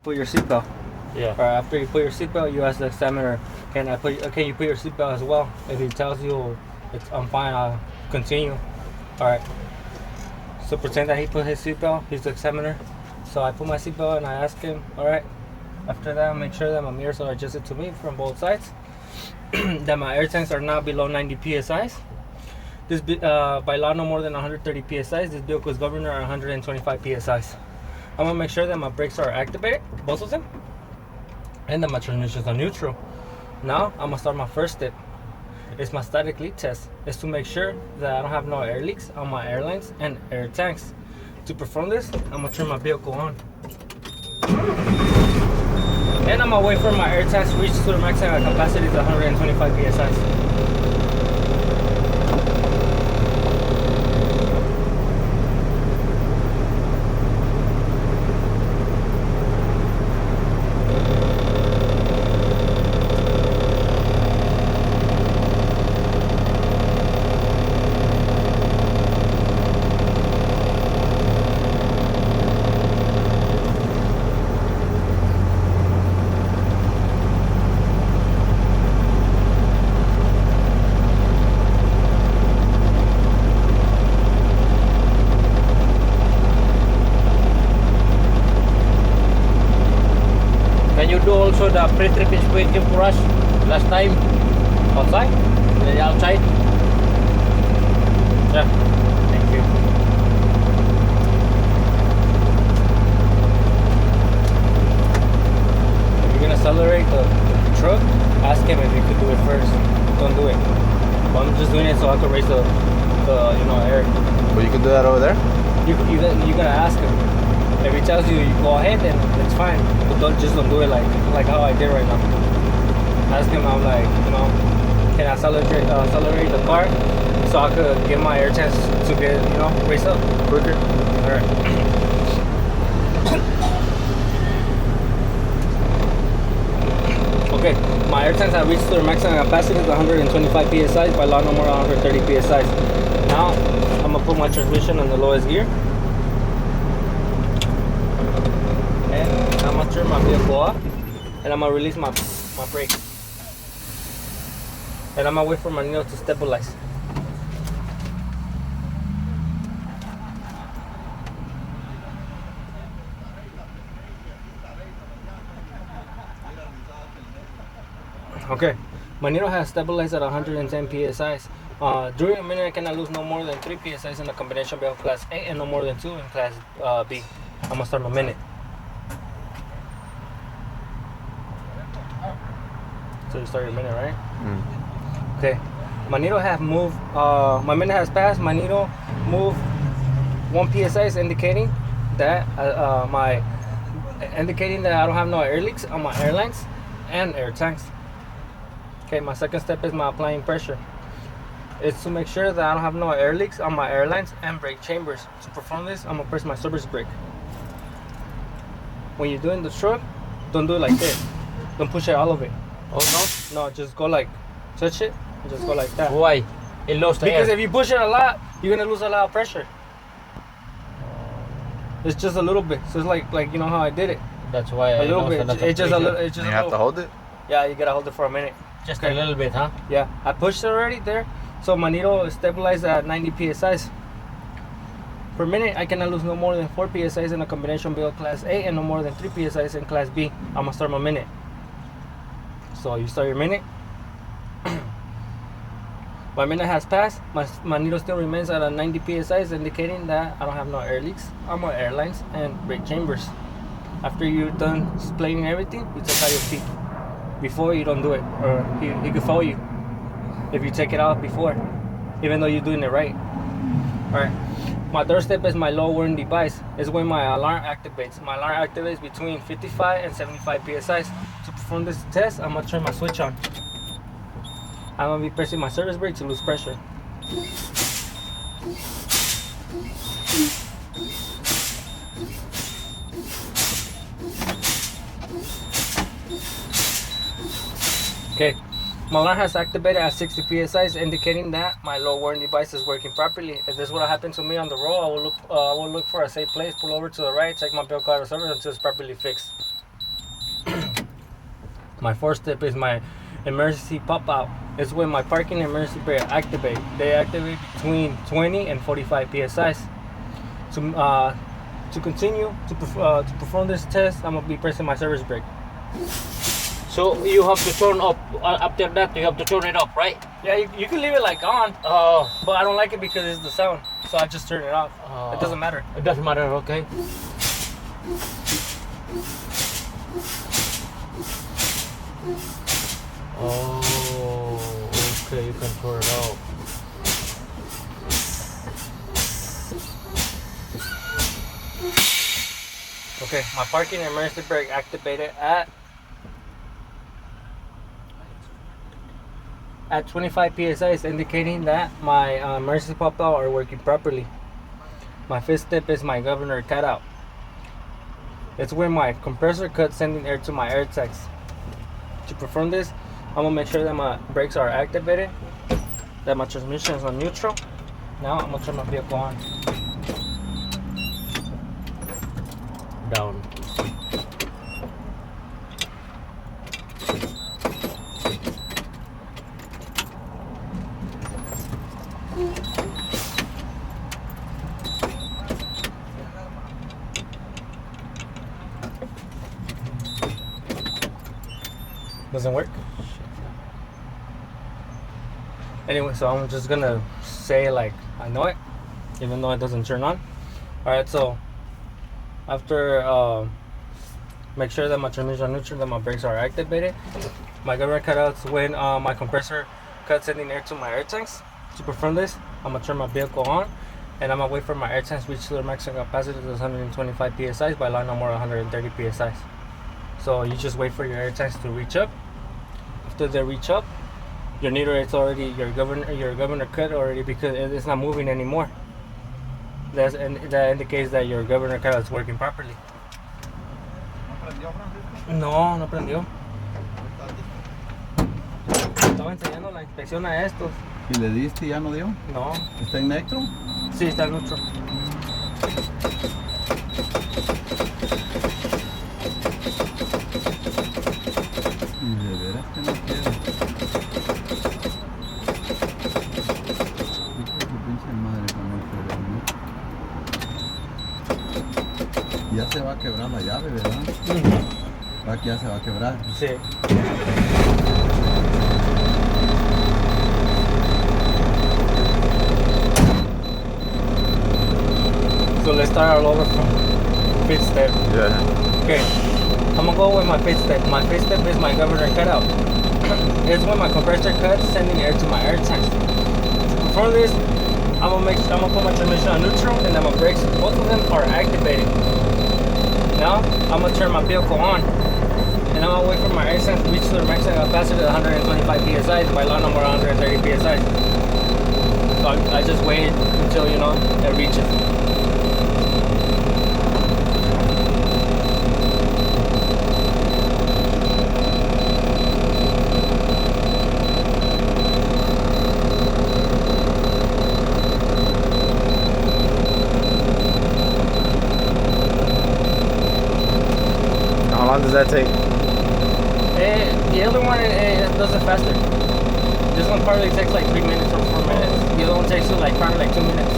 put your seatbelt. Yeah. Or after you put your seatbelt, you ask the examiner, can you put your seatbelt as well? If he tells you I'm fine, I'll continue. All right. So pretend that he put his seatbelt. He's the examiner. So I put my seatbelt and I ask him. All right. After that, I make sure that my mirrors are adjusted to me from both sides. That my air tanks are not below 90 psi. This by law no more than 130 psi. This vehicle is governed at 125 psi. I'm gonna make sure that my brakes are activated, both of them, and that my transmissions are neutral. Now I'm gonna start my first step. It's my static leak test. It's to make sure that I don't have no air leaks on my airlines and air tanks. To perform this, I'm gonna turn my vehicle on. And I'm gonna wait for my air tanks to reach to the maximum capacity of 125 psi. Can you do also the pre-trip inspection for us last time? Outside? The outside? Yeah. Thank you. If you're gonna accelerate the truck, ask him if he could do it first. Don't do it. But I'm just doing it so I can raise the air. But you can do that over there? You gotta ask him. If he tells you go ahead, then it's fine. But don't do it like how I did right now. Ask him, I'm like, can I accelerate the car so I could get my air tanks to get race up quicker. All right. Okay, my air tanks have reached their maximum capacity of 125 psi by law no more 130 psi. Now I'm gonna put my transmission on the lowest gear. I'm gonna turn my vehicle off and I'm gonna release my brake. And I'm gonna wait for my needle to stabilize. Okay, my needle has stabilized at 110 psi. During a minute, I cannot lose no more than 3 psi in the combination vehicle class A and no more than 2 in class B. I'm gonna start my minute. So you start your minute, right? Okay. My needle have moved. My minute has passed. My needle moved 1 psi, indicating that indicating that I don't have no air leaks on my airlines and air tanks. Okay. My second step is my applying pressure. It's to make sure that I don't have no air leaks on my airlines and brake chambers. To perform this, I'm gonna press my service brake. When you're doing the truck, don't do it like this. Don't push it all of it. Oh no? No, just go like, touch it, and just go like that. Why? It lost the Because air. if you push it a lot, you're gonna lose a lot of pressure. It's just a little bit. So it's like you know how I did it. That's why A I little lost bit. a lot of It's just a pressure. little. It's just You a have little. to hold it? Yeah, you gotta hold it for a minute. Just Okay. a little bit, huh? Yeah, I pushed it already there. So my needle is stabilized at 90 psi. Per minute, I cannot lose no more than 4 psi in a combination vehicle class A and no more than 3 psi in class B. I'm gonna start my minute. So you start your minute. My minute has passed. My needle still remains at a 90 psi, indicating that I don't have no air leaks on my airlines and brake chambers. After you're done explaining everything, you take out your feet. Before, you don't do it, or he could foul you if you take it out before, even though you're doing it right. All right. My third step is my low warning device. Is when my alarm activates. My alarm activates between 55 and 75 psi. To perform this test, I'm gonna turn my switch on. I'm gonna be pressing my service brake to lose pressure. Okay, my alarm has activated at 60 psi, indicating that my low warning device is working properly. If this would have happened to me on the road, I will look for a safe place, pull over to the right, take my vehicle out of service until it's properly fixed. My fourth step is my emergency pop out. It's when my parking and emergency brake activate. They activate between 20 and 45 psi's. To continue to perform this test, I'm gonna be pressing my service brake. So you have to turn up after that. You have to turn it up, right? Yeah, you can leave it like on, but I don't like it because it's the sound, so I just turn it off. It doesn't matter. It doesn't matter. Okay. Oh, okay. You can turn it off. Okay, my parking and emergency brake activated at 25 psi is indicating that my emergency pop out are working properly. My fifth step is my governor cutout. It's where my compressor cuts sending air to my air tanks. To perform this, I'm gonna make sure that my brakes are activated, that my transmission is on neutral. Now I'm gonna turn my vehicle on. Down. Doesn't work. Anyway, so I'm just gonna say like I know it, even though it doesn't turn on. Alright, so after make sure that my transmission is neutral, that my brakes are activated. My governor cutouts when my compressor cuts sending air to my air tanks. To perform this, I'm gonna turn my vehicle on, and I'm gonna wait for my air tanks to reach their maximum capacity to 125 psi by line no more 130 psi. So you just wait for your air tanks to reach up. After they reach up, your needle is already your governor cut already because it's not moving anymore. That indicates that your governor cut is working properly. No, no prendió. Estaba enseñando la inspección a estos. ¿Y le diste y ya no dio? No. ¿Está en neutro? Sí, está neutro. Y de veras que no quiere. Hijo de su pinche madre con el cerebro, ¿no? Ya se va a quebrar la llave, ¿verdad? Va que ya se va a quebrar. Sí. So let's start all over from fifth step. Yeah. Okay, I'm gonna go with my fifth step. My fifth step is my governor cutout. It's when my compressor cuts, sending air to my air tanks. To perform this, I'm gonna put my transmission on neutral, and then my brakes, both of them are activated. Now I'm gonna turn my vehicle on, and I'm gonna wait for my air tanks to reach their maximum capacity of 125 psi by law number 130 psi. So I just wait until it reaches. How long does that take? The other one it does it faster. This one probably takes like 3 minutes or 4 minutes. The other one takes probably like 2 minutes.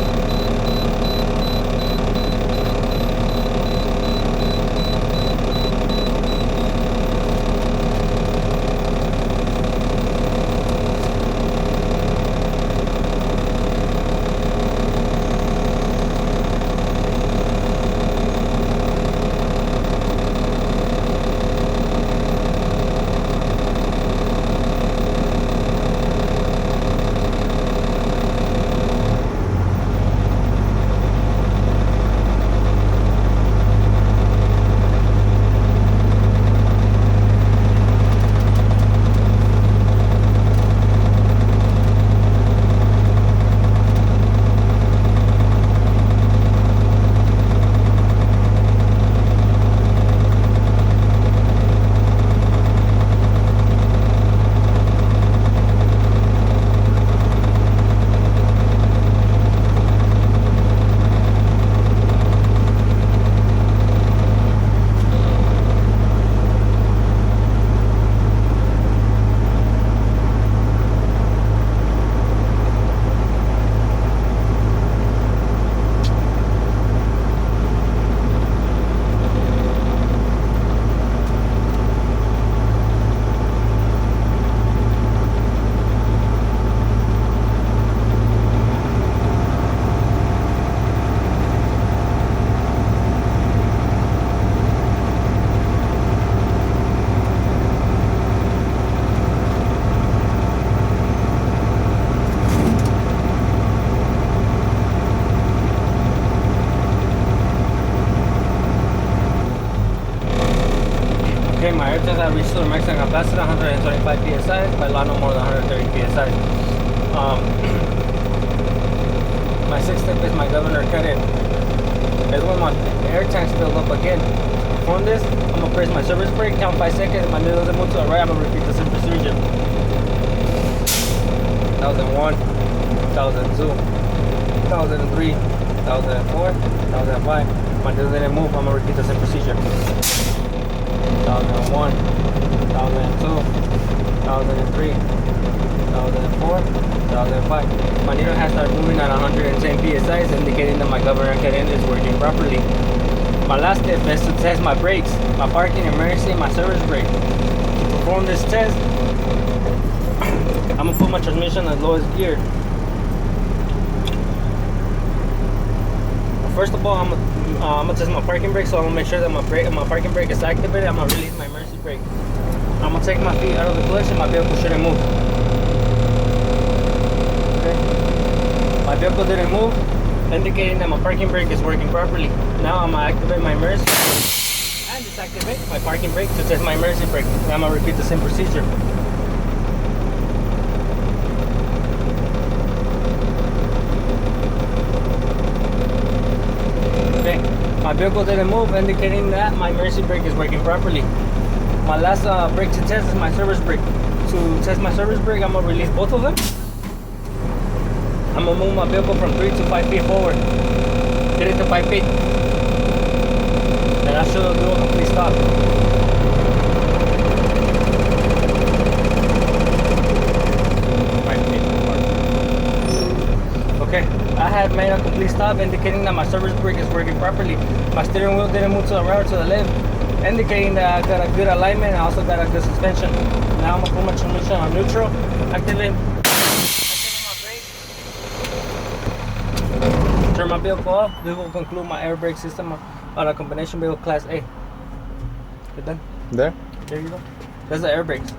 Okay, my air test I reached to the max and got blasted 125 psi. By law, no more than 130 psi. My sixth step is my governor cut in. It's when my air tanks filled up again. From this, I'm gonna press my service brake, count 5 seconds. My needle doesn't move to the right. I'm gonna repeat the same procedure. 1001, 1002, 1003, 1004, 1005. My needle didn't move. I'm gonna repeat the same procedure. 1001, 1002, 1003, 1004, 1005. My needle has started moving at 110 psi, indicating that my governor cut in is working properly. My last step is to test my brakes, my parking, emergency, and my service brake. To perform this test, I'm gonna put my transmission at lowest gear. First of all, I'm gonna test my parking brake, so I'm gonna make sure that my parking brake is activated. I'm gonna release my emergency brake. I'm gonna take my feet out of the clutch and my vehicle shouldn't move. Okay. My vehicle didn't move, indicating that my parking brake is working properly. Now I'm gonna activate my emergency brake and disactivate my parking brake to test my emergency brake. And I'm gonna repeat the same procedure. Okay, my vehicle didn't move, indicating that my emergency brake is working properly. My last brake to test is my service brake. To test my service brake, I'm gonna release both of them. I'm gonna move my vehicle from 3 to 5 feet forward. Get it to 5 feet. Then I should do a complete stop. Okay, I had made a complete stop, indicating that my service brake is working properly. My steering wheel didn't move to the right or to the left, indicating that I got a good alignment and I also got a good suspension. Now I'm gonna put my transmission on neutral, activate my brake, turn my vehicle off. This will conclude my air brake system on a combination vehicle class A. You done? There? There you go. That's the air brakes.